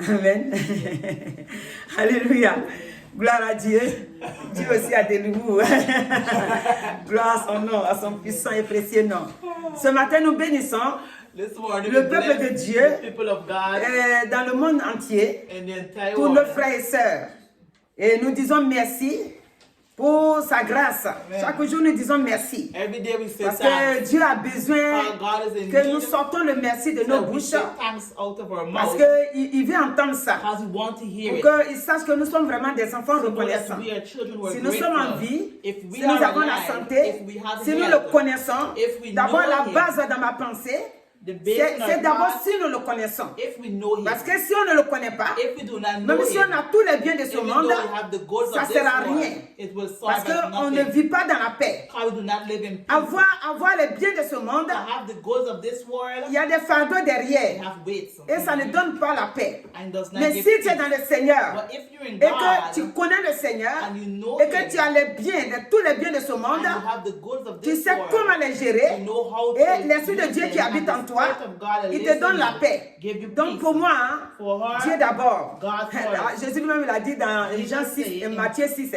Amen. Alléluia. Gloire à Dieu. Dieu aussi a de nouveau. Gloire à son nom, à son puissant et précieux nom. Ce matin, nous bénissons le peuple de Dieu dans le monde entier, tous nos frères et sœurs. Et nous disons merci pour sa grâce. Chaque jour, nous disons merci. Parce que Dieu a besoin que nous sortons le merci de nos bouches. Parce qu'il veut entendre ça. Pour qu'il sache que nous sommes vraiment des enfants reconnaissants. Si nous sommes en vie, si nous avons la santé, si nous le connaissons, d'abord la base dans ma pensée, c'est d'abord si nous le connaissons. Parce que si on ne le connaît pas, même si on a tous les biens de ce monde, ça ne sert à rien. Parce qu'on ne vit pas dans la paix. Avoir les biens de ce monde, il y a des fardeaux derrière. Et ça ne donne pas la paix. Mais si tu es dans le Seigneur, et que tu connais le Seigneur, et que tu as les biens, tous les biens de ce monde, tu sais comment les gérer, et l'Esprit de Dieu qui habite en toi, il te donne la paix. Donc pour moi, Dieu d'abord. Jésus lui-même l'a dit dans Jean 6 et Matthieu 6.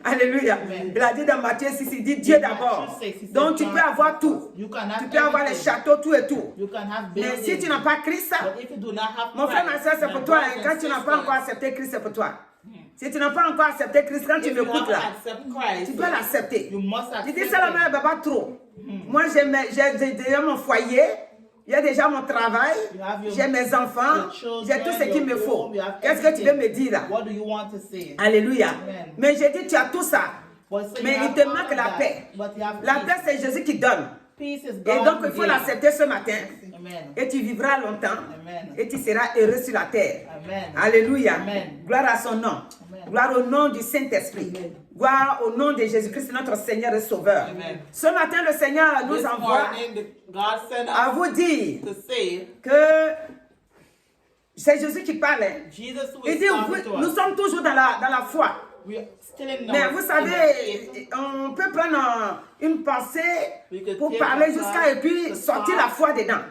Alléluia. Il a dit dans Matthieu 6, il dit Dieu d'abord. Donc tu peux avoir tout. Tu peux avoir les châteaux, tout et tout. Mais si tu n'as pas Christ, mon frère, ma soeur, c'est pour toi. Quand tu n'as pas encore accepté Christ, c'est pour toi. Si tu n'as pas encore accepté Christ, quand tu m'écoutes là, tu dois l'accepter. Tu dis ça, mais pas trop. Moi, j'ai déjà mon foyer, j'ai déjà mon travail, j'ai mes enfants, j'ai tout ce qu'il me faut. Qu'est-ce que tu veux me dire là? Alléluia. Mais j'ai dit, tu as tout ça. Mais il te manque la paix. La paix, c'est Jésus qui donne. Et donc, il faut l'accepter ce matin. Et tu vivras longtemps. Et tu seras heureux sur la terre. Alléluia. Gloire à son nom. Gloire au nom du Saint-Esprit. Gloire au nom de Jésus-Christ, notre Seigneur et Sauveur. Ce matin, le Seigneur nous envoie à vous dire que c'est Jésus qui parle. Il dit, nous sommes toujours dans la foi. Mais vous savez, on peut prendre une pensée pour parler jusqu'à et puis sortir la foi dedans.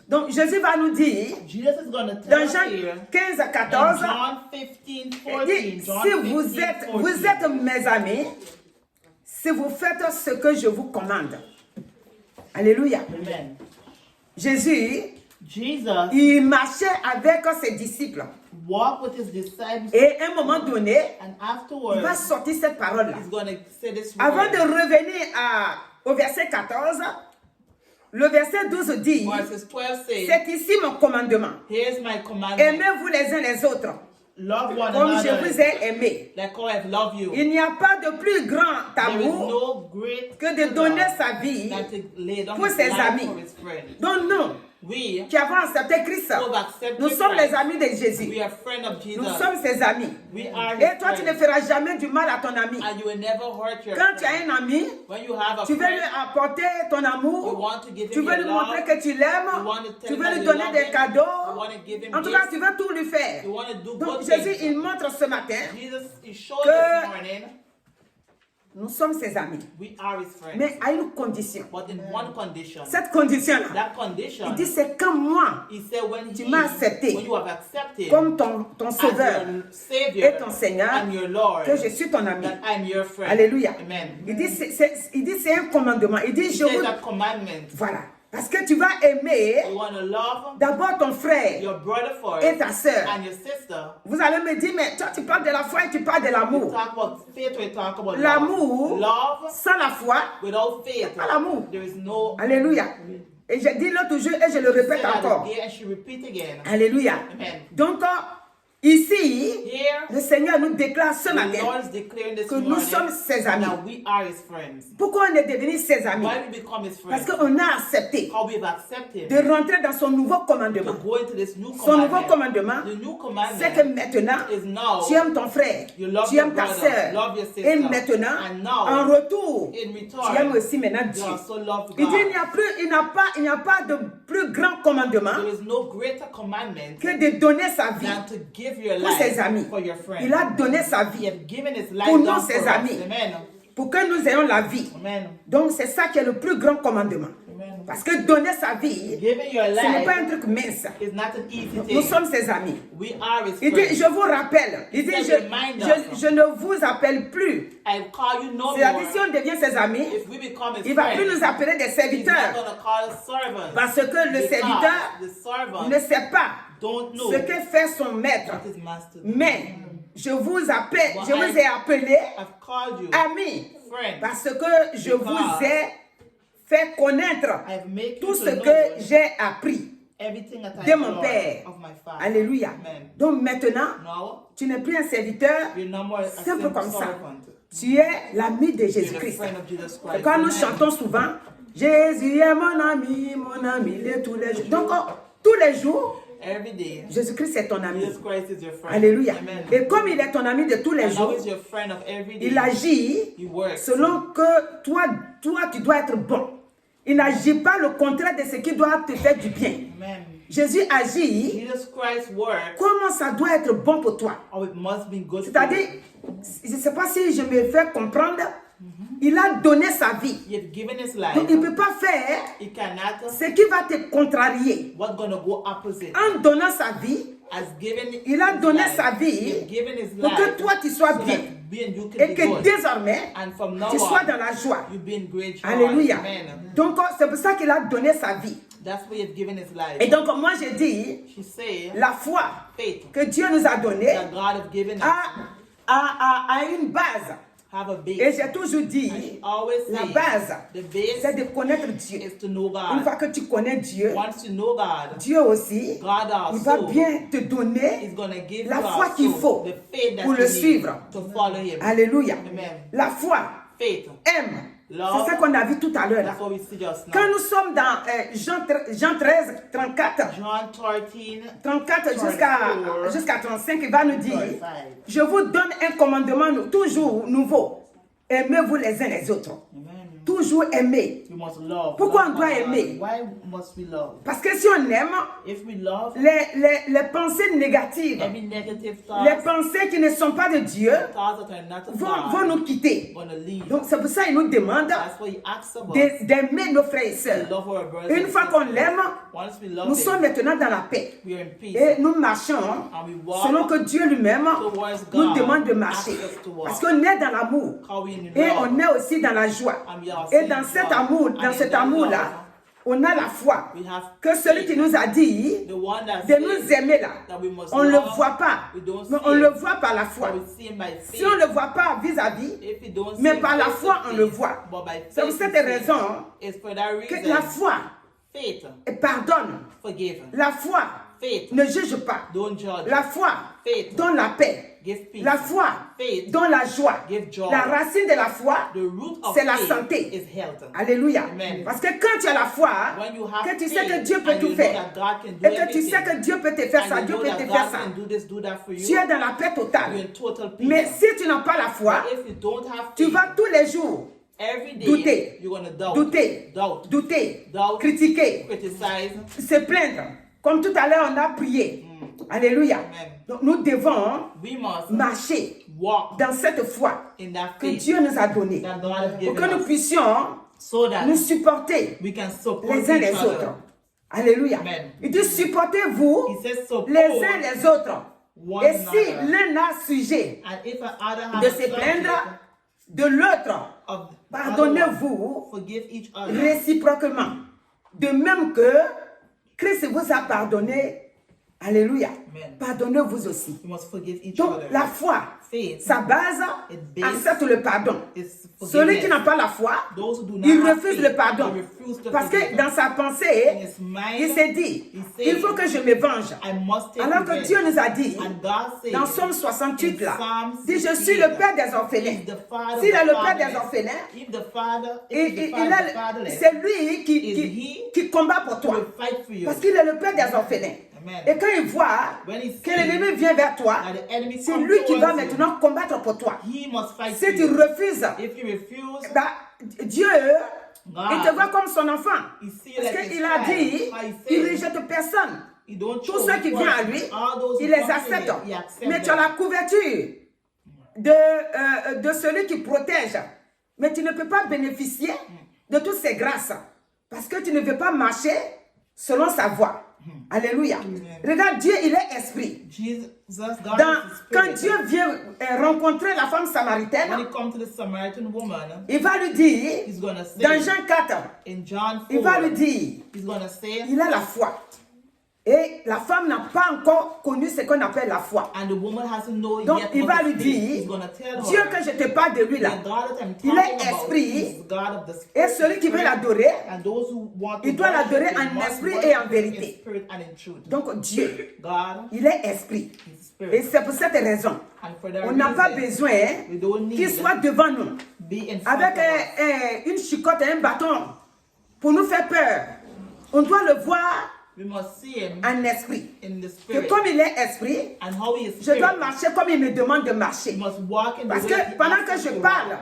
Donc Jésus va nous dire, dans Jean 15 à 14, il dit, si vous êtes mes amis, si vous faites ce que je vous commande. Alléluia. Jésus, il marchait avec ses disciples. Et à un moment donné, il va sortir cette parole-là. Avant de revenir au verset 14, le verset 12 dit, c'est ici mon commandement. Aimez-vous les uns les autres. Comme je vous ai aimé. Il n'y a pas de plus grand amour que de donner sa vie pour ses amis. Donc non. Qui avons accepté Christ. Nous sommes les amis de Jésus. Nous sommes ses amis. Et toi, tu ne feras jamais du mal à ton ami. Quand tu as un ami, tu veux lui apporter ton amour. Tu veux lui montrer que tu l'aimes. Tu veux lui donner des cadeaux. En tout cas, tu veux tout lui faire. Donc Jésus, il montre ce matin que nous sommes ses amis. Mais à une condition. Cette condition-là, il dit, c'est quand moi, tu m'as accepté comme ton sauveur et ton Seigneur, que je suis ton ami. Alléluia. Il dit, c'est un commandement. Il dit, je vous... Voilà. Parce que tu vas aimer d'abord ton frère et ta sœur. Vous allez me dire, mais toi tu parles de la foi et tu parles de l'amour. L'amour, sans la foi, il n'y a pas l'amour. Alléluia. Et je dis l'autre jour et je le répète encore. Alléluia. Donc, ici, le Seigneur nous déclare ce matin que nous sommes ses amis. Pourquoi on est devenu ses amis? Parce qu'on a accepté de rentrer dans son nouveau commandement. Son nouveau commandement, c'est que maintenant, tu aimes ton frère, tu aimes ta sœur. Et maintenant, en retour, tu aimes aussi maintenant Dieu. Il dit, il n'y a pas de plus grand commandement que de donner sa vie pour ses amis. Il a donné sa vie pour nous, ses amis, pour que nous ayons la vie. Donc c'est ça qui est le plus grand commandement. Parce que donner sa vie, Giving your ce n'est pas un life truc mince. is not an easy Nous thing. sommes ses amis. We are his Il dit, friends. je vous rappelle. Il dit, He said, remind us. je ne vous appelle plus. I call you no C'est-à-dire, more. si on devient ses amis, If we become his il ne va plus friends, nous appeler des he's not serviteurs. going to call us servants. Parce que le Because serviteur the servant ne sait pas don't know ce que fait son maître. what his master does. Mais je vous appelle, But je vous ai appelé I've called you amis. friend. Parce que je vous ai fait connaître I've made tout you ce to know que j'ai appris everything that de I mon learned Père. of my father. Alléluia. Amen. Donc maintenant, Now, tu n'es plus un serviteur you're no more a simple simple comme ça. servant. Tu es l'ami de You're the Jésus-Christ. friend of Jesus Et Christ. quand nous Amen. chantons souvent, Jésus est mon ami de tous les jours. Donc, tous les jours, Every day, Jésus-Christ est ton ami. Jesus Christ is your friend. Alléluia. Amen. Et comme il est ton ami de tous les And now jours, he's your friend of every day. il agit He works. selon que toi, tu dois être bon. Il n'agit pas le contraire de ce qui doit te faire du bien. Amen. Jésus agit Jesus Christ works, comment ça doit être bon pour toi. or it must be good for C'est-à-dire, you. je ne sais pas si je me fais comprendre, il a donné sa vie. He has given his Donc, life. il ne peut pas faire He cannot. ce qui va te contrarier. What's going to go opposite? En donnant sa vie, Has given il a his donné life. sa He vie has given his pour que life toi tu sois so bien. that we and you can Et be que good. désormais, And from now tu sois on, dans la joie. you be in great joy. Alléluia. Amen. Donc, c'est pour ça qu'il a donné sa vie. That's why he has given his life. Et donc, moi, je dis, She say, la foi faith que Dieu nous a donnée that God has given us a une base. have a Et base. j'ai toujours dit, She always la say, base, the base c'est de connaître Dieu. is to know Une God. fois que tu connais Dieu, Once you know God, Dieu aussi, God il va also bien te is donner going to give la you foi qu'il also faut the faith that pour you le need suivre. to follow Him. Alléluia. Amen. La foi Faith. aime. Love. C'est ça qu'on a vu tout à l'heure. là. That's what we see just now. Quand nous sommes dans Jean 13, 34, John 13, 34 34, jusqu'à 35, il va nous dire, 35. je vous donne un commandement toujours nouveau. Aimez-vous les uns les autres. Amen. Toujours aimer. We must love. Pourquoi Love on doit one another. aimer? Why must we love? Parce que si on aime, If we love, les pensées négatives, every negative les thought, pensées qui ne sont pas de Dieu, thoughts that are not of vont God, nous quitter. gonna leave. Donc c'est pour ça qu'il nous demande That's why He asks of us d'aimer nos frères et to sœurs. love our brothers Une and fois qu'on sisters. l'aime, Once we love nous them, sommes maintenant dans la paix. we are in peace. Et nous marchons And we walk selon que Dieu lui-même towards nous God, demande de marcher. asks us to walk. Parce qu'on est dans l'amour. How we in Et love. on est aussi dans la joie. And we are Et in dans cet joy. amour, And dans in cet that amour-là, love, on a la foi. we have Que celui faith. qui nous a dit The one that de nous says aimer là, that we must on ne le love, voit pas, we don't mais see on it. le voit par la foi. But we see Him by faith. Si on ne le voit pas vis-à-vis, If we don't mais see par Him la face foi, to on le face, voit. but by C'est pour faith cette we see. raison It's for that que reason, la foi faith, pardonne. forgive. La foi Faith, ne juge pas. don't judge. La foi Faith, donne la paix. give peace. La foi Faith, donne la joie. give joy. La racine de la foi, The root of c'est la faith santé. is health. Alléluia. Amen. Parce que quand tu as la foi, When you have que tu sais faith que Dieu peut and tout you know faire, that God can do et que tu sais everything, que Dieu peut te faire and ça, you Dieu know peut that te God faire ça, can do this, do that for you, tu es dans la paix you're totale. in total peace. Mais si tu n'as pas la foi, But if you don't have tu faith, vas tous les jours every day douter, you're gonna doubt, douter, doubt, douter, doubt, critiquer, criticize. se plaindre. Comme tout à l'heure, on a prié. Alléluia. Amen. Donc nous devons We must marcher walk dans cette foi in that que faith Dieu nous a donnée that God has pour given que nous us, puissions so that nous supporter we can support les uns each les other. autres. Alléluia. Amen. Il dit supportez-vous He says support les uns les autres. one Et si another. l'un a sujet And if another has de a se subject plaindre de l'autre, of pardonnez-vous forgive each other. réciproquement. De même que Christ vous a pardonné. Alléluia. Amen. Pardonnez-vous aussi. We must forgive each Donc other. la foi, Faith sa base, It based accepte le pardon. is Celui qui forgiveness. n'a pas la foi, Those who do not il have refuse faith, le pardon. they refuse to Parce que forgive. dans sa In pensée, his mind, il s'est dit, he said, il faut que je me venge. I must take Alors que revenge. Dieu nous a dit, And God said, dans Somme 68 là, in Psalm dit je 68, suis le père des orphelins. If the father S'il of est the le père des fatherless, orphelins, if the father, et, if the father of the fatherless, c'est lui Is qui combat pour he toi. will fight for you. Parce qu'il est le père des orphelins. Amen. Et quand il voit When he que sees l'ennemi vient vers toi, that the enemy c'est comes lui qui va towards you, maintenant combattre pour toi. he must fight Si for tu you. refuses, If you refuse, bah, Dieu, il te voit comme son enfant. he see Parce like his qu'il a dit, child. How he il ne says, rejette personne. he don't Tous show ceux qui his viennent à work. lui, All those who il les come to accepte. him, he accepts Mais tu as them. la couverture de celui qui protège. Mais tu ne peux pas bénéficier de toutes ces grâces Parce que tu ne veux pas marcher selon sa voie. Alléluia. Regarde, Dieu, il est esprit. Jesus, God Quand is the Dieu Spirit. vient rencontrer la femme When samaritaine, he comes to the Samaritan woman, il va lui dire, he's going to dans say, Jean 4, in John 4, il va lui dire, he's going to say, il a la foi. Et la femme n'a pas encore connu ce qu'on appelle la foi. and the woman hasn't known Donc, yet il what va the lui faith. dire, He's going to tell Dieu her, que je te parle de lui là, the God that I'm il talking est about esprit, is God of the et Spirit. celui qui veut l'adorer, And those who want to il doit worship l'adorer him en must esprit worship et en him vérité. in spirit and in truth. Donc Dieu, God il est esprit. is Et spirit. c'est pour cette raison, And for that on n'a pas reason, besoin we don't need qu'il soit devant nous, be in front avec of us. une chicotte et un bâton, pour nous faire peur. On doit le voir We must see him en esprit. in the Que spirit. comme il est esprit, And how he is je dois spirit. marcher comme il me demande de We marcher. must walk in Parce the way que he pendant asks que us je to parle, walk.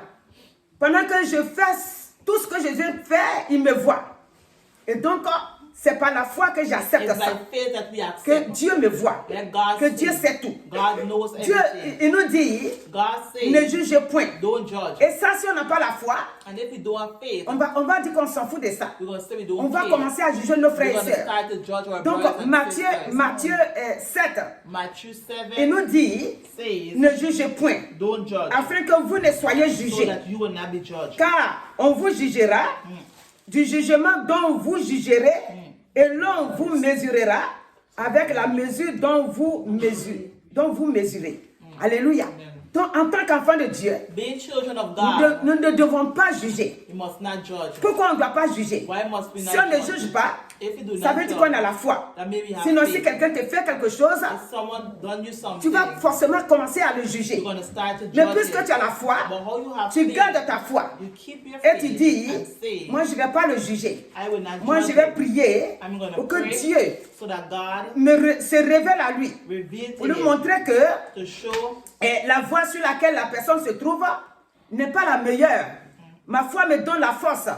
pendant que je fais tout ce que je viens de faire, il me voit. Et donc, c'est par la foi que j'accepte It's ça. by faith that we Que accept. Dieu me voit. That God Que sees. Dieu sait tout. God knows Dieu, everything. il nous dit, God ne says, juge point. don't judge. Et ça, si on n'a pas la foi, And if we don't have faith, on va dire qu'on s'en fout de ça. we're going to say we On don't va care. commencer à juger nos We're frères et going to sœurs. start to judge our Donc, brothers and Matthieu, sisters. Matthieu 7, Matthew il 7 nous dit, says, ne jugez point, don't judge, afin que vous ne soyez so jugés. that you will not be judged. Car on vous jugera du jugement dont vous jugerez, et l'on vous mesurera avec la mesure dont vous mesurez. Alléluia. Donc, en tant qu'enfant de Dieu, Being children of nous God, nous ne devons pas juger. we must not judge. Pourquoi on ne doit pas juger? Why must we Si on not ne judge? juge pas, If we do ça not veut dire judge, qu'on a la foi. that means we have Sinon, si faith. quelqu'un te fait quelque chose, If someone done you tu something, vas forcément commencer à le juger. you're going to start to Mais judge puisque it. tu as la foi, But how you have tu faith, gardes ta foi. you keep your Et tu faith dis, and say, moi je ne vais pas le juger. I will not Moi je judge vais him. prier I'm going to pour que pray Dieu so that God se révèle à lui. reveal Pour to lui him, montrer que to show la voie sur laquelle la personne se trouve n'est pas la meilleure. Ma foi me donne la force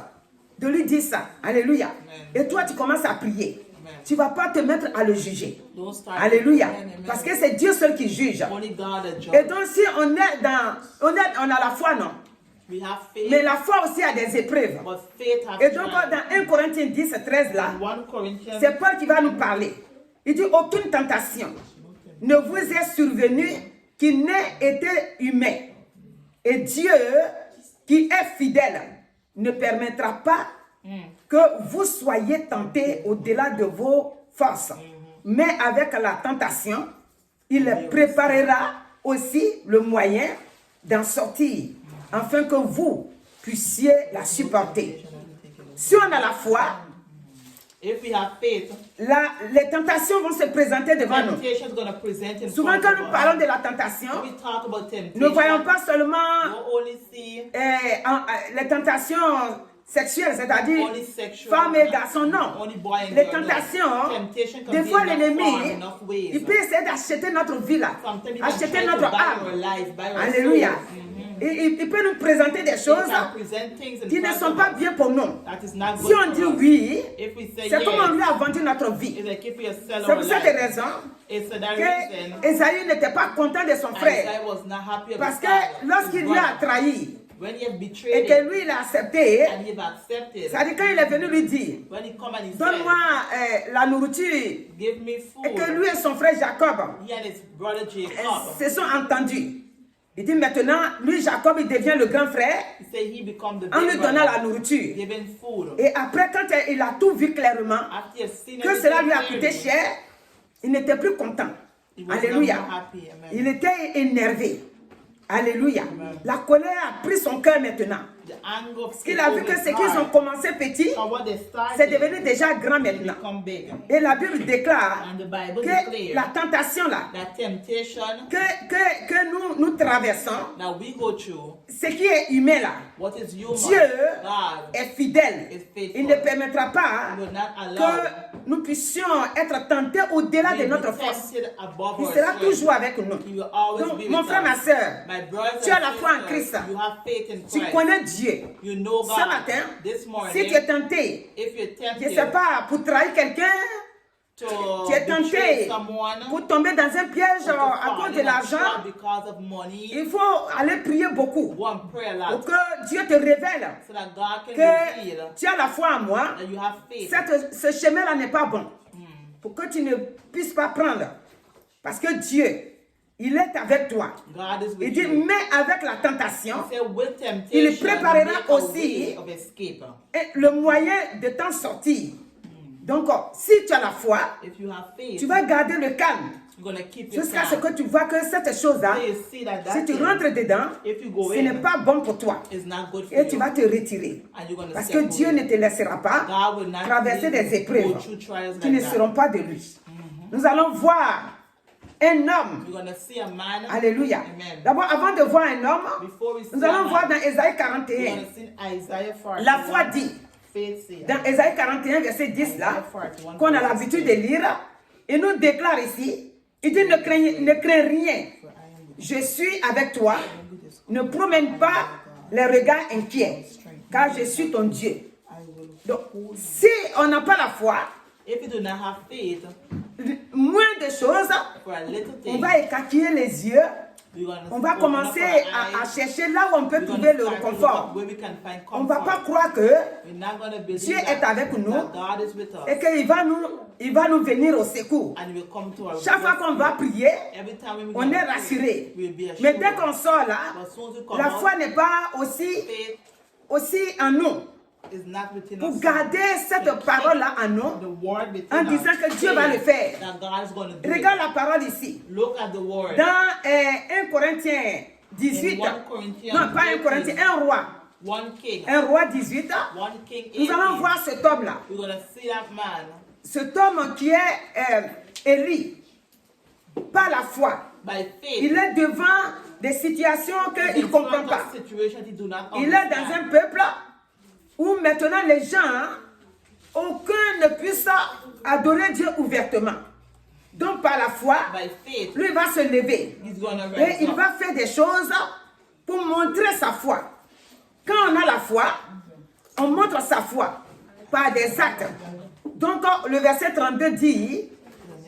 de lui dire ça. Alléluia. Et toi tu commences à prier. Tu ne vas pas te mettre à le juger. don't start. Alléluia. Amen, amen. Parce que c'est Dieu seul qui juge. Only God that Et judge. donc si on a la foi, non. We have faith, Mais la foi aussi a des épreuves. but faith has Et donc tried. dans 1 Corinthiens 10, 13 là, 1 Corinthians, c'est Paul qui va nous parler. Il dit, aucune tentation ne vous est survenue qui n'ait été humain. Et Dieu, qui est fidèle, ne permettra pas que vous soyez tentés au-delà de vos forces. Mais avec la tentation, il préparera aussi le moyen d'en sortir, afin que vous puissiez la supporter. Si on a la foi, if we have faith, les tentations vont se présenter devant nous. temptation is going to present in Souvent, front quand of nous us. parlons de la tentation, When we talk about temptation, nous ne voyons pas seulement we only see les tentations sexuelles, c'est-à-dire only sexual, femmes et garçons, non. only boy and Les girl. No. tentations, Temptation can des be fois enough l'ennemi, form, enough ways. il peut essayer d'acheter notre vie là, Sometimes he can acheter try to notre buy our âme. life, buy our Alléluia. soul. Il peut nous présenter des He choses can present things in qui ne front sont of pas us bien pour nous. that is not Si good on for dit us. oui, If we say c'est comme on yes, lui a vendu notre vie. it's like if we sell C'est our pour cette life. raison It's for that reason que Esaïe n'était pas content de son frère. Isaiah was not happy about Parce que his lorsqu'il lui a brother. trahi When he had et betrayed que him lui il a accepté, and he had accepted, c'est-à-dire quand il est venu lui dire, when he come and he donne-moi said, la nourriture, give me food, et que lui et son frère Jacob he and his brother Jacob, se sont entendus. Il dit maintenant, lui Jacob, il devient le grand frère he said he become the en lui big donnant la brother, nourriture. giving food. Et après, quand il a tout vu clairement, After he had seen que cela lui a everything coûté clearly, cher, il n'était plus content. he was Alléluia. not more happy. Amen. Il était énervé. Alléluia. La colère a pris son cœur maintenant. The anger of Il a vu que ce qu'ils ont commencé petit, and what they c'est started devenu déjà grand maintenant. become big. Et la Bible déclare And the Bible que declares la tentation là, that temptation que nous traversons, that we go through, ce qui est humain là, what is human, Dieu God est fidèle. is faithful. Il ne permettra pas He will not allow que nous puissions être tentés au-delà we de be notre force. tempted above Il our sera strength. toujours avec nous. He will always Donc, be mon with frère, ma us. soeur, My brothers tu as and la foi en sisters, Christ. you have faith in Tu Christ. connais Dieu. You know Ce God. matin, This morning, si tu es tenté, if you're je ne tempted sais pas, pour trahir quelqu'un, to tu es betray tenté someone, pour tomber dans un piège or to à fall cause in de a l'argent, trap because of money, il faut aller prier beaucoup go and pray a pour lot que Dieu te révèle so that God can que reveal tu as la foi en moi. that you have faith. Ce chemin-là n'est pas bon. Pour que tu ne puisses pas prendre. Parce que Dieu, il est avec toi. God is Il with dit, you. mais avec la tentation, He said, with il temptation, préparera make a aussi way of escape. le moyen de t'en sortir. Donc, si tu as la foi, If you have faith, tu vas garder le calme. you're going to keep your Jusqu'à ce calm. que tu vois que cette chose-là, So you see that si that tu thing, rentres dedans, if you go ce n'est in, pas bon pour toi. is not good for Et tu you. vas te retirer. And you're going to Parce que step Dieu away. ne te laissera pas God will not traverser leave des you épreuves go through trials qui like ne that. seront pas de lui. Nous allons voir un homme. You're going to see a man. Alléluia. Amen. D'abord, avant de voir un homme, Before we see nous a allons man, voir dans Ésaïe we're 41. going to see Isaiah 41. La foi dit, Faith says, dans Ésaïe 41, verset 10, là, qu'on a l'habitude de lire, il nous déclare ici, il dit, ne crains rien. Je suis avec toi. Ne promène pas les regards inquiets, car je suis ton Dieu. Donc, si on n'a pas la foi, if you do not have faith, moins de choses, for a little on thing, va écarquiller les yeux, we're going to on va open commencer up our à eyes. chercher là où on peut We're trouver gonna le start to look confort. up where we can find On ne va pas comfort. croire que We're not going to believe Dieu that, est avec nous that God is with us et qu'il va nous venir au secours. and will come to our Chaque fois rescue. qu'on va prier, Every time we on est rassuré. we'll be assured. Mais dès qu'on sort là, But as soon as we come la out, foi n'est pas faith aussi en nous. is not within Pour us. garder cette parole-là en The nous, word within en us, disant que Dieu va le faire. that God is going to do Regarde it. la parole ici. Look at the word. Dans 1 Corinthiens 18, In 1 Corinthians non pas 1 Corinthiens, 1 roi, One king. 1 roi 18, One king. nous allons 18. voir cet homme-là. We're going to see that man Cet homme qui est Élie, par la foi. by faith. Il est devant des situations qu'il ne comprend pas. Situation he do not Il est dans un peuple où maintenant les gens, aucun ne puisse adorer Dieu ouvertement. Donc par la foi, by faith. lui va se lever. He's going to Et rise il up. va faire des choses pour montrer sa foi. Quand on a la foi, on montre sa foi par des actes. Donc le verset 32 dit,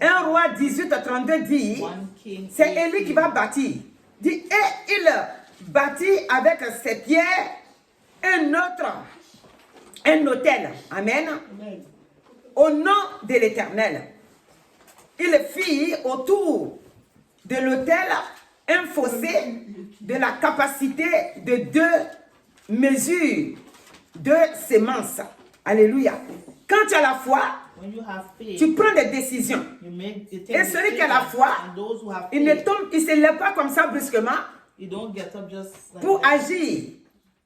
1 roi 18, 32 dit, One king. c'est Élie qui va bâtir. Dit, et il bâtit avec ses pierres un autel. Amen. Au nom de l'Éternel. Il fit autour de l'autel un fossé de la capacité de 2 mesures de semences. Alléluia. Quand tu as la foi, When you have faith, tu prends des décisions. you take Et celui qui a la decisions. foi, And those who have il ne faith, tombe, il ne se lève pas comme ça brusquement you don't get up just like pour that. agir.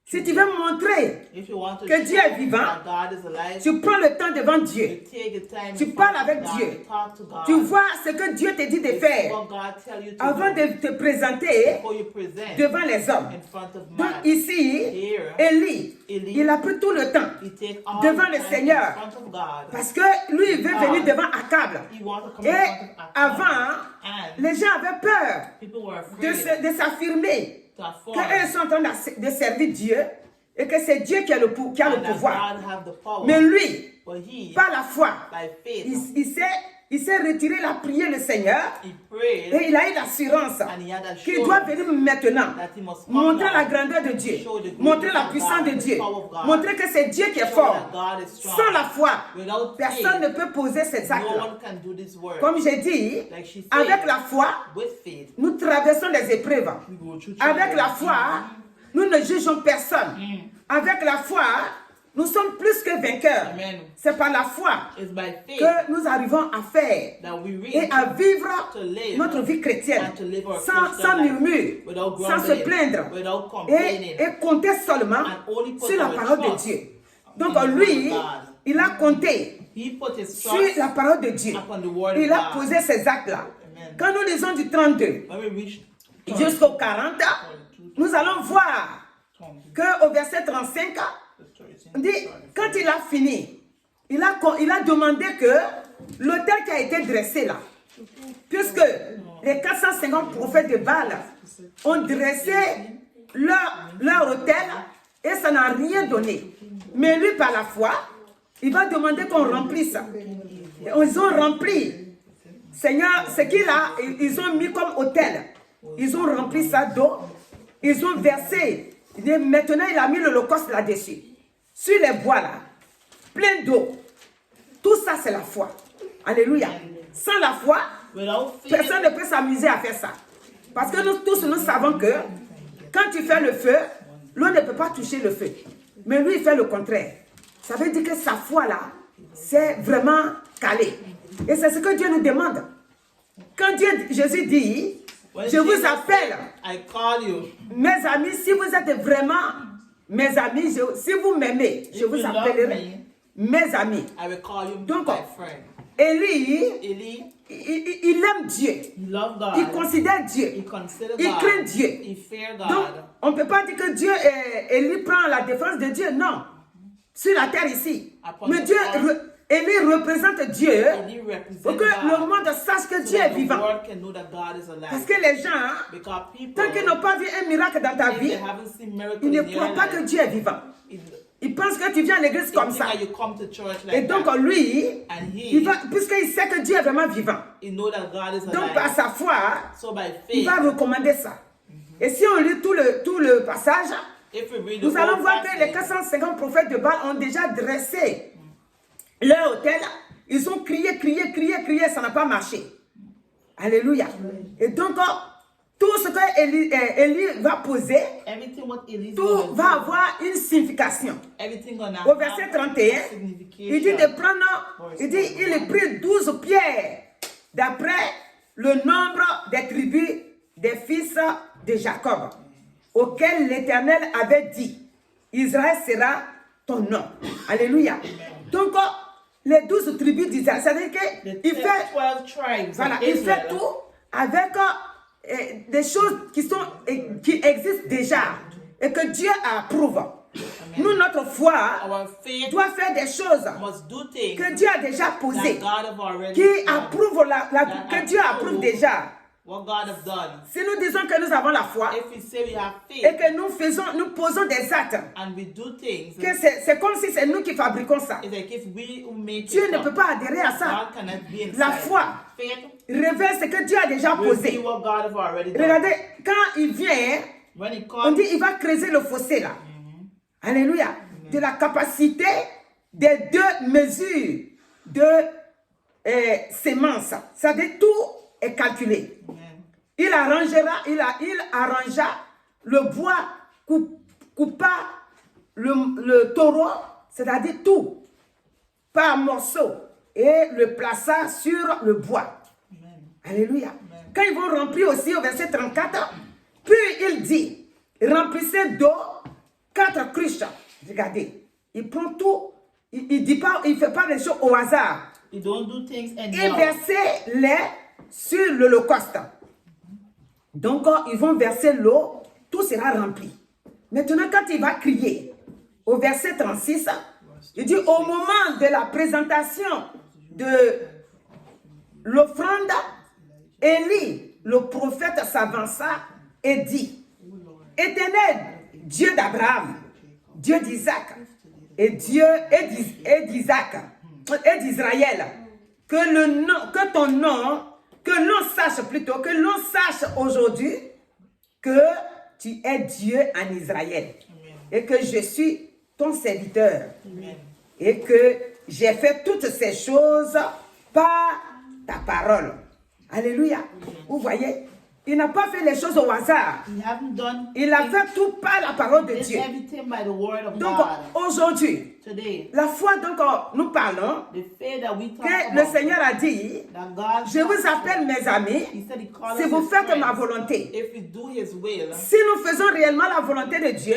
Si tu veux montrer If you want to que Dieu show est vivant, that God is alive, tu prends le temps devant you Dieu. take the time Tu in parles front of avec God, Dieu. talk to God. Tu vois ce que Dieu te dit de It's faire what God tell you to avant do de te présenter before you present devant les hommes. in front of Donc man. ici, Here, Élie, Élie, il a pris tout le temps He take all devant the le time Seigneur. in front of God. Parce que lui, il veut venir devant Akab. He wants to come Et in front of Ahab. avant, And les gens avaient peur people were afraid de s'affirmer to afford qu'eux sont en train de servir Dieu et que c'est Dieu qui a le and that pouvoir. God have the power. Mais lui, But he, par la foi, by faith, il s'est retiré, il a prié le Seigneur he prayed et il a eu l'assurance and he had qu'il doit assurance venir maintenant that he must come montrer down, la grandeur de Dieu, show the montrer la greatness of puissance de God, Dieu, the power of God, montrer que c'est Dieu qui est show fort. that God is strong. Sans la foi, Without personne ne faith, peut poser ces no actes-là. one can do this work. Comme j'ai dit, Like she said, avec la foi, with faith, nous traversons les épreuves. we go through Avec la trials. foi, nous ne jugeons personne. Avec la foi, nous sommes plus que vainqueurs. Amen. C'est par la foi It's by faith que nous arrivons à faire that we et reach à vivre to live notre vie chrétienne and to live our sans Christian life murmure, without sans se grumbling, plaindre without complaining, et compter seulement and only put sur la our parole de trust Dieu. Donc in the word lui, of God. il a compté He put his sur trust la parole de Dieu. upon the word Il of a God. posé ces actes-là. Amen. Quand nous lisons du 32 When we reach jusqu'au 40, nous allons voir qu'au verset 35, on dit, quand il a fini, il a demandé que l'autel qui a été dressé là, puisque les 450 prophètes de Baal ont dressé leur autel et ça n'a rien donné. Mais lui, par la foi, il va demander qu'on remplisse Ils ont rempli. Seigneur, ce qu'il a, ils ont mis comme autel. Ils ont rempli ça d'eau. Ils ont versé. Maintenant, il a mis l'holocauste là-dessus. Sur les bois là. Plein d'eau. Tout ça, c'est la foi. Alléluia. Sans la foi, personne ne peut s'amuser à faire ça. Parce que nous tous, nous savons que quand tu fais le feu, l'eau ne peut pas toucher le feu. Mais lui, il fait le contraire. Ça veut dire que sa foi là, c'est vraiment calé. Et c'est ce que Dieu nous demande. Quand Jésus dit, je vous appelle, mes amis, si vous êtes vraiment mes amis, si vous m'aimez, je vous appellerai mes amis. Donc, Élie, il aime Dieu. Il considère Dieu. Il craint Dieu. Donc, on ne peut pas dire que Dieu, Élie prend la défense de Dieu. Non. Sur la terre ici. Mais Dieu, Élie représente Dieu pour que le monde sache que Dieu est vivant. Parce que les gens, tant qu'ils n'ont pas vu un miracle dans ta vie, ils ne croient pas que Dieu est vivant. Il pense que tu viens à l'église comme ça. Et donc lui, puisqu'il sait que Dieu est vraiment vivant, donc par sa foi, il va recommander ça. Et si on lit tout le passage, nous allons voir que les 450 prophètes de Baal ont déjà dressé leur hôtel. Ils ont crié, ça n'a pas marché. Alléluia. Et donc, tout ce que Élie va poser, tout va avoir une signification. Au verset 31, il dit de prendre, il prit 12 pierres d'après le nombre des tribus des fils de Jacob, auquel l'Éternel avait dit, Israël sera ton nom. Alléluia. Donc, les 12 tribus d'Israël, c'est-à-dire qu'il fait tout avec des choses qui existent déjà et que Dieu approuve. Nous, notre foi doit faire des choses que Dieu a déjà posées, qui approuve que Dieu approuve déjà. Si nous disons que nous avons la foi et que nous posons des actes, c'est comme si c'est nous qui fabriquons ça. Dieu ne peut pas adhérer à ça. La foi révèle ce que Dieu a déjà posé. Regardez, quand il vient, on dit qu'il va creuser le fossé là. Alléluia. De la capacité des deux mesures de sémence. Ça veut dire tout est calculé. Il arrangea le bois, coupa le taureau, c'est-à-dire tout, par morceaux, et le plaça sur le bois. Amen. Alléluia. Amen. Quand ils vont remplir aussi au verset 34, puis il dit, remplissez d'eau 4 cruches. Regardez, il prend tout, il dit pas, il fait pas les choses au hasard. You don't do things anyhow. Et versez-les sur l'holocauste. Donc, ils vont verser l'eau, tout sera rempli. Maintenant, quand il va crier, au verset 36, il dit, au moment de la présentation de l'offrande, Élie, le prophète, s'avança et dit, Éternel, Dieu d'Abraham, Dieu d'Isaac, et Dieu d'Isaac, et d'Israël, que ton nom, que l'on sache plutôt, que l'on sache aujourd'hui que tu es Dieu en Israël. Amen. Et que je suis ton serviteur. Amen. Et que j'ai fait toutes ces choses par ta parole. Alléluia. Amen. Vous voyez, il n'a pas fait les choses au hasard. Il a fait tout par la parole de Dieu. Donc aujourd'hui, la foi dont nous parlons, que le Seigneur a dit, je vous appelle mes amis, si vous faites ma volonté. Si nous faisons réellement la volonté de Dieu,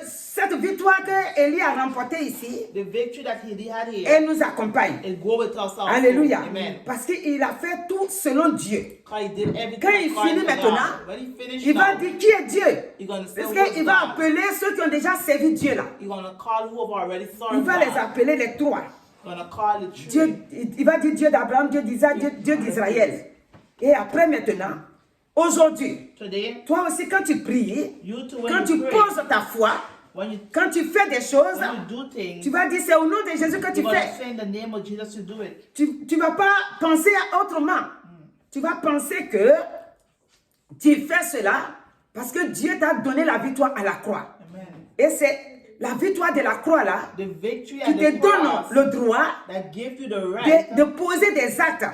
cette victoire que Élie a remportée ici, elle nous accompagne. Alléluia. Parce qu'il a fait tout selon Dieu. Quand il finit maintenant, il va dire qui est Dieu. Parce qu'il va appeler ceux qui ont déjà servi Dieu là. Il va les appeler les trois. Dieu, il va dire Dieu d'Abraham, Dieu d'Isaac, Dieu d'Israël. Et après maintenant, aujourd'hui, toi aussi quand tu pries, quand tu poses ta foi, Quand tu fais des choses, when you do things, tu vas dire c'est au nom de Jésus que tu you're going to fais. say in the name of Jesus to do it. Tu ne vas pas penser autrement. Tu vas penser que tu fais cela parce que Dieu t'a donné la victoire à la croix. Amen. Et c'est la victoire de la croix là The victory qui and te the donne cross le droit that gives you the right de poser des actes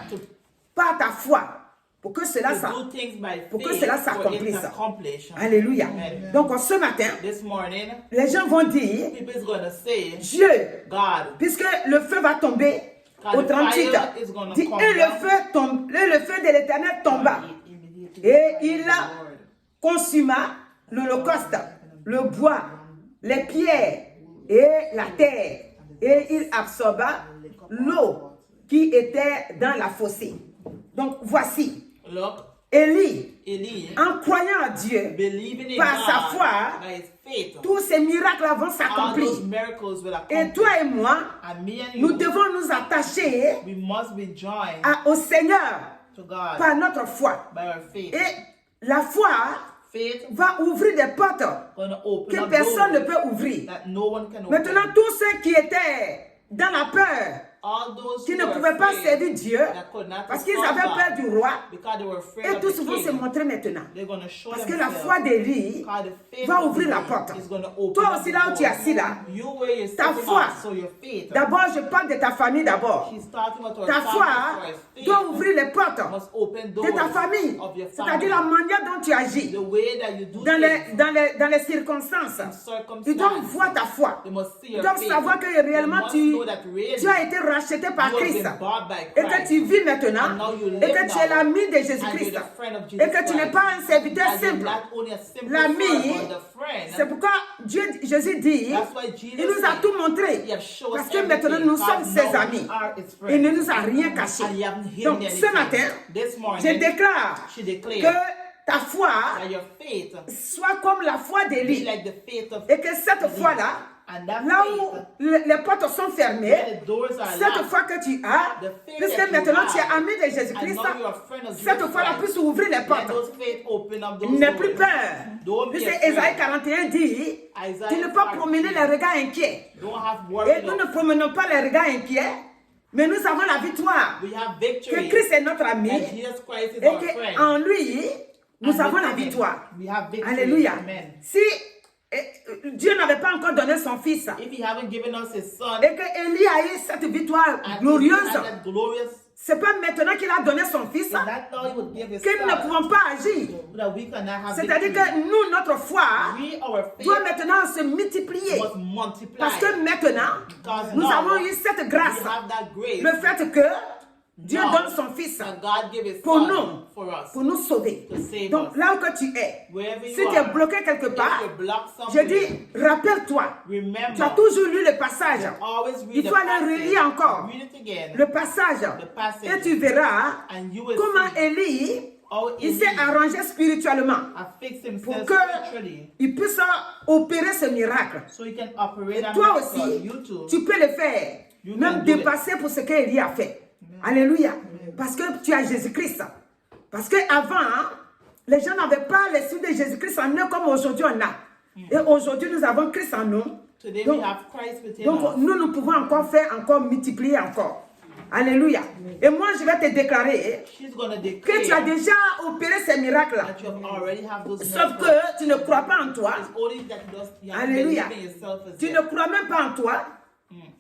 par ta foi pour que cela to do things by pour que faith cela for it s'accomplisse. to accomplish. Alléluia. Amen. Donc ce matin, This morning, les gens vont dire, people is going to say, Dieu, God, puisque le feu va tomber au the 38, fire is gonna dit, come et down. le feu de l'Éternel tomba. Et il consuma l'holocauste, le bois, les pierres et la terre. Et il absorba l'eau qui était dans la fossée. Donc voici, Look, Élie, Eli, en croyant à Dieu, believing in par sa God, foi, by his faith, tous ces miracles vont all s'accomplir. those miracles will Et accomplish. toi et moi, And me and nous you, devons nous attacher we must be joined au Seigneur to God par notre foi. by our faith. Et la foi Faith va ouvrir des portes gonna open que up personne ne doors peut ouvrir. that no one can open. Maintenant, tous ceux qui étaient dans la peur, All those qui who ne were pouvaient pas afraid servir Dieu, that could not parce qu'ils serve avaient God peur du roi, because they were afraid et of tous the vont se king, montrer maintenant. they're gonna show Parce que la themselves. foi d'Élie Because the faith va of ouvrir la Eli porte. is gonna open Toi up aussi, the là où tu es door. assis là, You where you're ta sitting foi. on, so your faith. D'abord, je parle de ta famille d'abord. She's talking about our Ta family foi first. Faith doit ouvrir les portes must open doors de ta famille. of your family. C'est-à-dire la manière dont tu agis. The way that you do Dans things, dans les circonstances. circumstances. Ils doivent voir ta foi. They must see Ils your doivent faith. savoir que They réellement must tu know that really as été racheté par you have Christ. been bought by Et que Christ. tu vis And maintenant. now you Et live que tu es now. l'ami de And you're Jésus-Christ. the friend of Jesus Et que tu n'es Christ. pas un serviteur And you're simple. not only a simple L'ami, servant, but a friend. c'est pourquoi Jésus dit, That's why Jesus il nous a said, tout montré. He has shown us Parce que everything, maintenant nous because sommes ses now amis. we are his friends. Il ne nous a rien caché. And he haven't hidden Donc anything. ce matin, This morning, je déclare she declared que ta foi that your faith soit comme la foi be d'Élie. like the faith of Et que cette foi-là, And that là où faith, les portes sont fermées, where the doors are cette locked, foi que tu as, the faith puisque that you maintenant tu es have, ami de and Jésus-Christ, now you're a friend of cette Jesus foi-là Christ, puisse ouvrir les let portes. those faith open up those N'aie plus doors. peur. Don't be Puisque afraid. Ésaïe 41 dit, Isaiah tu ne peux pas 41. promener les regards inquiets. Don't have Et worry. nous ne promenons pas les regards inquiets, mais nous avons la victoire. We have Que victory. Christ est notre ami And Jesus Christ is et our friend. qu'en lui, nous And avons la with him, victoire. We have victory. Alléluia. Amen. Si Dieu n'avait pas encore donné son fils If he haven't given us his son, et que Élie a eu cette victoire and glorieuse, he had that glorious, c'est pas maintenant qu'il a donné son fils is that now he would give his que nous ne son, pouvons pas agir. so that we cannot have C'est-à-dire victory. que nous, notre foi We, our faith, doit maintenant se multiplier. must multiply. Parce que maintenant, Because nous now, avons eu cette grâce. we have that grace. Le fait que Dieu Now, donne son fils that God gave his pour son nous, for us. pour nous sauver. To save Donc us. là où que tu es, Wherever si you tu es are, bloqué quelque part, if you're blocked je somewhere, dis, rappelle-toi, remember, tu as toujours lu le passage. always read Il the faut aller passage, relire encore read it again, le passage. the passage, Et tu verras and you will comment see Élie, how il s'est Eli arrangé spirituellement has fixed pour himself que spiritually, il puisse opérer ce miracle. so he can operate Et and toi miracle. aussi, You too. tu peux le faire. You Même can do it. dépasser pour ce qu'Élie a fait. Alléluia. Parce que tu as Jésus-Christ. Parce qu'avant, les gens n'avaient pas l'esprit de Jésus-Christ en eux comme aujourd'hui on a. Et aujourd'hui, nous avons Christ en nous. Today Donc, we have Christ within donc us. nous pouvons encore faire, encore multiplier encore. Alléluia. Et moi, je vais te déclarer She's gonna que tu as declare déjà opéré ces miracles-là. that you have already have those Sauf miracles. que tu ne crois pas en toi. It's only that you have Alléluia. believed in yourself as Tu yet. ne crois même pas en toi.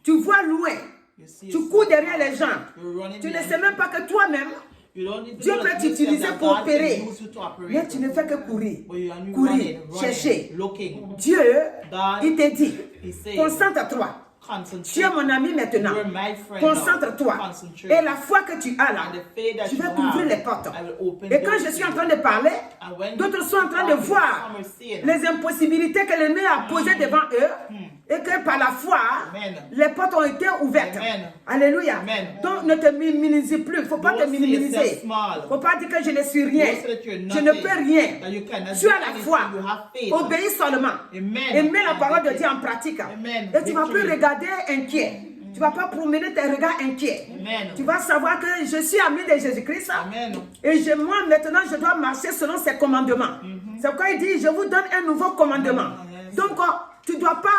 Tu vois loin. You see Tu yourself cours derrière out. les gens. You're running Tu ne behind sais même pas que toi-même, You don't need to Dieu know peut that you t'utiliser that pour God can opérer. use you to operate. mais tu ne fais que courir. But you are Courir, running, chercher. looking. Dieu, God, il te dit, He says, concentre-toi. concentrate. Tu es mon ami maintenant. You're my friend Concentre-toi. now. Concentrate. Et la foi que tu as là, And the faith that tu you vas t'ouvrir have, les portes. I will open Et quand doors je suis to en you. train de parler, And when d'autres sont en train de some voir are seeing, les impossibilités que l'ennemi a posées devant eux et que par la foi, Amen. les portes ont été ouvertes. Amen. Alléluia. Amen. Donc ne te minimise plus. Il ne faut pas te Don't see yourself minimiser. Il small. ne faut pas dire que je ne suis rien. Don't say that you're Je ne nothing, peux rien. that you cannot Tu do as la anything, foi. you have faith. Obéis seulement. Amen. Et mets la And parole de victory. Dieu en pratique. Amen. Et tu ne vas plus Victory. regarder inquiet. Tu ne vas pas promener tes regards inquiets. Amen. Tu vas savoir que je suis ami de Jésus-Christ. Amen. Et moi, maintenant, je dois marcher selon ses commandements. C'est pourquoi il dit, je vous donne un nouveau commandement. Yes. Donc, tu ne dois pas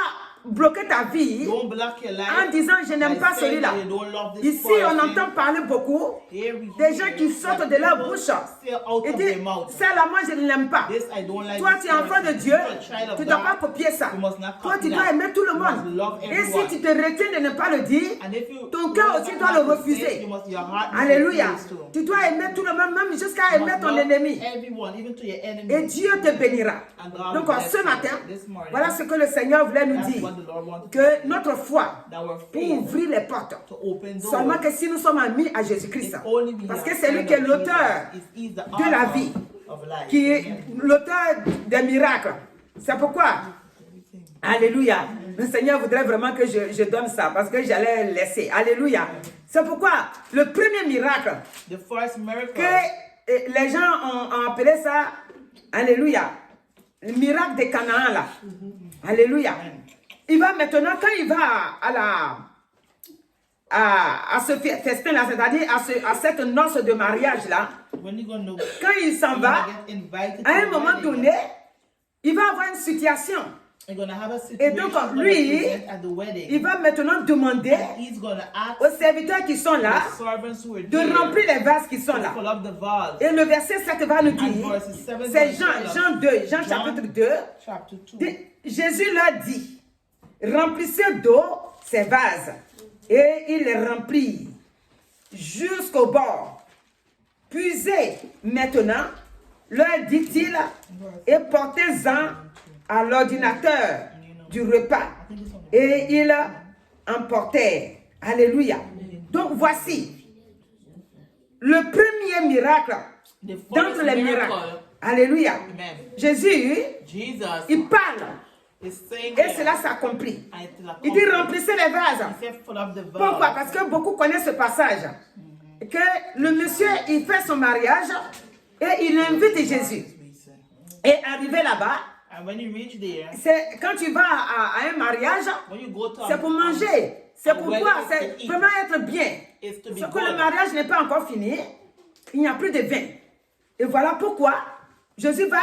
bloquer ta vie Don't block your life en disant je n'aime by pas saying celui-là. that you don't love this Ici, on person. entend parler beaucoup Here we des hear gens qui sortent that de leur people bouche say out et of disent their mouth, celle-là, moi je ne l'aime pas. this I don't like. Toi, this tu es enfant de person. Dieu, You're a child of tu ne dois God. pas copier ça. You must not Toi, copy tu dois that. aimer tout le You must monde. love Et everyone. si tu te retiens de ne pas le dire, And if you ton cœur aussi doit le refuser. Alléluia. Tu dois aimer tout le monde, même jusqu'à aimer ton ennemi. Everyone, even to your enemy. Et Dieu te bénira. And God Donc, will bless ce you. matin, This morning, voilà ce que le Seigneur voulait nous that's dire. what the Lord wanted to Que notre foi that we're pour faith ouvrir les portes. to open doors. Seulement que si nous sommes amis à Jésus-Christ, If only we parce have que c'est lui friend qui est of l'auteur Jesus, he's the de la author vie, of life. qui est Amen. l'auteur des miracles. C'est pourquoi, alléluia, le Seigneur voudrait vraiment que je donne ça, parce que j'allais laisser. Alléluia. C'est pourquoi le premier miracle The first miracle que les gens ont appelé ça, alléluia, le miracle de Canaan là. Alléluia. Il va maintenant, quand il va à ce festin là, c'est-à-dire à cette noce de mariage là, when you're going to quand il s'en va, get invited à un to the moment wedding, donné, il va avoir une situation. you're going to have a Et situation donc, gonna lui, present at the wedding. il va maintenant demander He's going to ask aux serviteurs qui sont là the servants who are de there remplir les vases qui sont to là. fill up the vase. Et le verset 7 va nous dire, And verses 7 c'est gonna tell us, Jean 2, Jean chapitre 2, Chapter 2. Jésus leur dit, remplissez d'eau ces vases. Et il les remplit jusqu'au bord. Puisez maintenant, leur dit-il, et portez-en à l'ordinateur du repas. Et ils emportèrent. Alléluia. Donc voici le premier miracle The first d'entre les miracles. miracle, Alléluia. amen. Jésus, Jesus il parle is saying et there, cela s'accomplit. and it's Il dit accomplished. remplissez les vases. He said, fill up the vase. Pourquoi? Parce que beaucoup connaissent ce passage. Que le monsieur, il fait son mariage et il invite Jésus. Et arrivé là-bas, And when you reach there, c'est quand tu vas à un mariage, when you go to c'est pour manger. C'est pour wedding boire. is C'est to eat. vraiment être bien. It's to be Sauf que le good. mariage n'est pas encore fini. Il n'y a plus de vin. Et voilà pourquoi Jésus va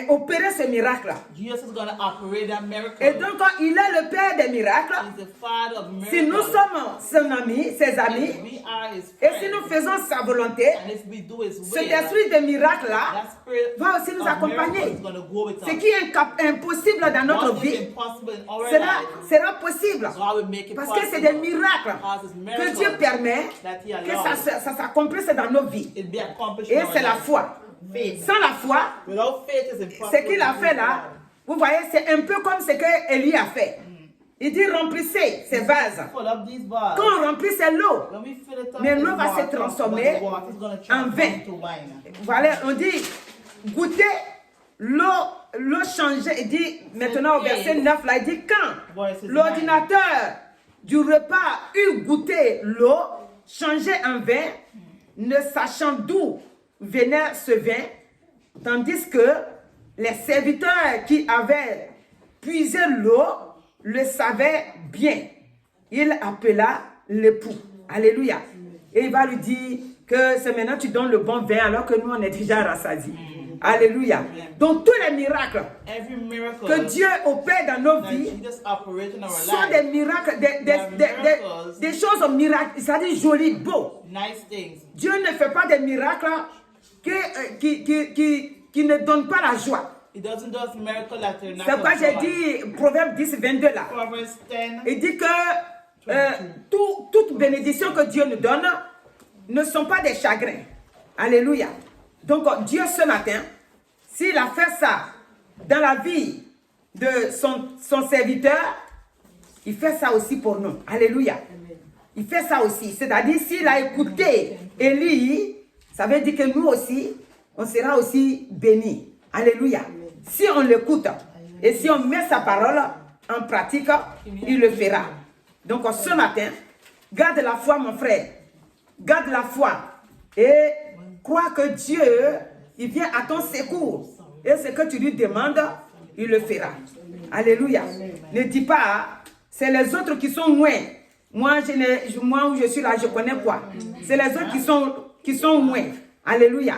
opérer ce miracle. Jesus is going to operate that miracle. Et donc, il est le Père des miracles. He's the Father of miracles. Si nous sommes son ami, ses amis, If we are His et friends, si nous faisons sa volonté, and if we do His cet will, esprit de miracle-là that spirit va aussi nous of accompagner. miracles is going to go with Ce us. qui est impossible dans notre What is vie impossible in our life, sera possible. God will make it Parce que c'est possible. des miracles Because it's que miracles Dieu permet that He que allows. ça s'accomplisse dans nos vies. It be accomplished Et in our c'est la life. foi. Faith. Sans la foi, Without faith, it's impossible. ce qu'il a to fait please là, God. vous voyez, c'est un peu comme ce que Élie a fait. Il dit remplissez ces vases. Fill up these vases. Quand on remplit, c'est l'eau. When we fill it up, Mais it's l'eau va se water, transformer but the water is gonna en transform vin. to wine. Voilà, on dit goûter l'eau changée. Il dit maintenant au verset 9 là, il dit quand Verse 9. l'ordinateur du repas eut goûté l'eau changée en vin, ne sachant d'où venait ce vin, tandis que les serviteurs qui avaient puisé l'eau le savaient bien. Il appela l'époux. Alléluia. Et il va lui dire que c'est maintenant tu donnes le bon vin alors que nous on est déjà rassasiés. Alléluia. Donc tous les miracles Every miracle que Dieu opère dans nos that vies Jesus operates in our sont life, des miracles, des choses miracles, c'est-à-dire jolies, beaux. nice things. Dieu ne fait pas des miracles qui ne donnent pas la joie. He doesn't do miracles that are not C'est pourquoi of j'ai joy. dit Proverbe 10, 22 là. Proverbs 10, Il dit que toute bénédiction que Dieu nous donne ne sont pas des chagrins. Alléluia. Donc Dieu ce matin, s'il a fait ça dans la vie de son serviteur, il fait ça aussi pour nous. Alléluia. Il fait ça aussi. C'est-à-dire s'il a écouté Élie, ça veut dire que nous aussi, on sera aussi bénis. Alléluia. Si on l'écoute et si on met sa parole en pratique, il le fera. Donc ce matin, garde la foi mon frère. Garde la foi. Et crois que Dieu, il vient à ton secours. Et ce que tu lui demandes, il le fera. Alléluia. Ne dis pas, c'est les autres qui sont loin. Moi où je suis là, je connais quoi. C'est les autres qui sont loin. Alléluia.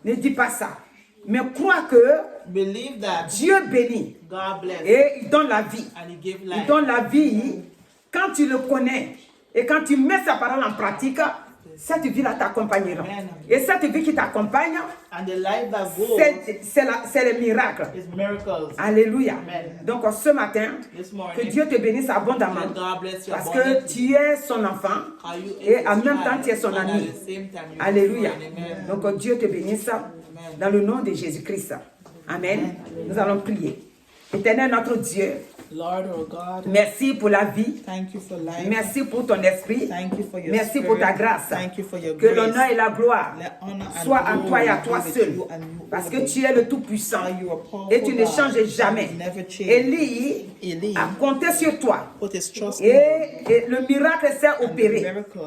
Ne dis pas ça. Mais crois que Believe that Dieu bénit God bless et il donne la vie. and He give Il life. donne la vie quand tu le connais et quand tu mets sa parole en pratique. Cette vie-là t'accompagnera. Amen. Et cette vie qui t'accompagne, And the life that goes c'est le miracle. is miracles. Alléluia. Amen. Donc ce matin, This que morning, Dieu te bénisse abondamment. let God bless you Parce que abundantly. tu es son enfant Are you et en his même temps child? tu es son And at ami. the same time, you Alléluia. are his friend. Amen. Donc Dieu te bénisse dans le nom de Jésus-Christ. Amen. Nous allons prier. Éternel notre Dieu, Lord, oh God, merci pour la vie. thank you for life. Merci pour ton esprit. Thank you for your Merci spirit. pour ta grâce. Thank you for your Que grace. l'honneur et la gloire Let honor and soient en toi et à glory toi be with seul. you and you Parce que only. tu es le Tout-Puissant. For you are powerful Et tu ne God. changes jamais. You never change. Élie Eli a compté sur toi. put his trust in Et, you. et le miracle s'est And the opéré. miracle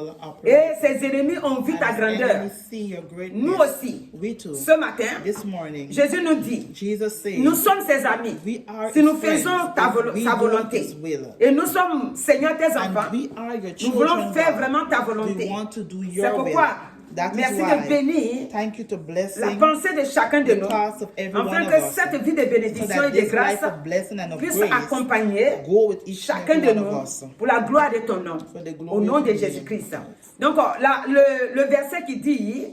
Et operated. ses ennemis ont vu ta And his grandeur. enemies see your greatness. Nous aussi, We too. ce matin, This morning, Jésus nous dit, Jesus said, nous sommes ses amis. We are Si nous his friends faisons if we sa do volonté. his will. Et nous sommes, Seigneur, tes and enfants. we are your Nous voulons children, faire God. vraiment ta volonté. We want to do C'est your will. pourquoi, That is merci de why. bénir Thank you to la blessing pensée de chacun de the nous, thoughts of every afin one que of us, cette vie de so bénédiction that et de this grâce life of blessing and of puisse grace accompagner go with each and chacun every de one of nous us. pour la gloire de ton nom, For the glory au nom of de your name. Jésus-Christ. Donc, le verset qui dit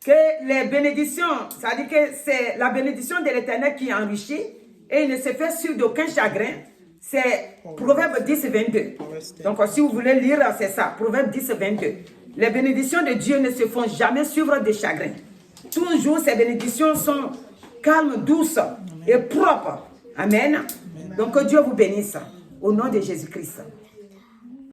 que les bénédictions, c'est-à-dire que c'est la bénédiction de l'Éternel qui enrichit et il ne se fait suivre d'aucun chagrin. C'est Proverbe 10, 22. Donc, si vous voulez lire, c'est ça, Proverbe 10, 22. Les bénédictions de Dieu ne se font jamais suivre de chagrin. Toujours, ces bénédictions sont calmes, douces et propres. Amen. Donc, que Dieu vous bénisse. Au nom de Jésus-Christ.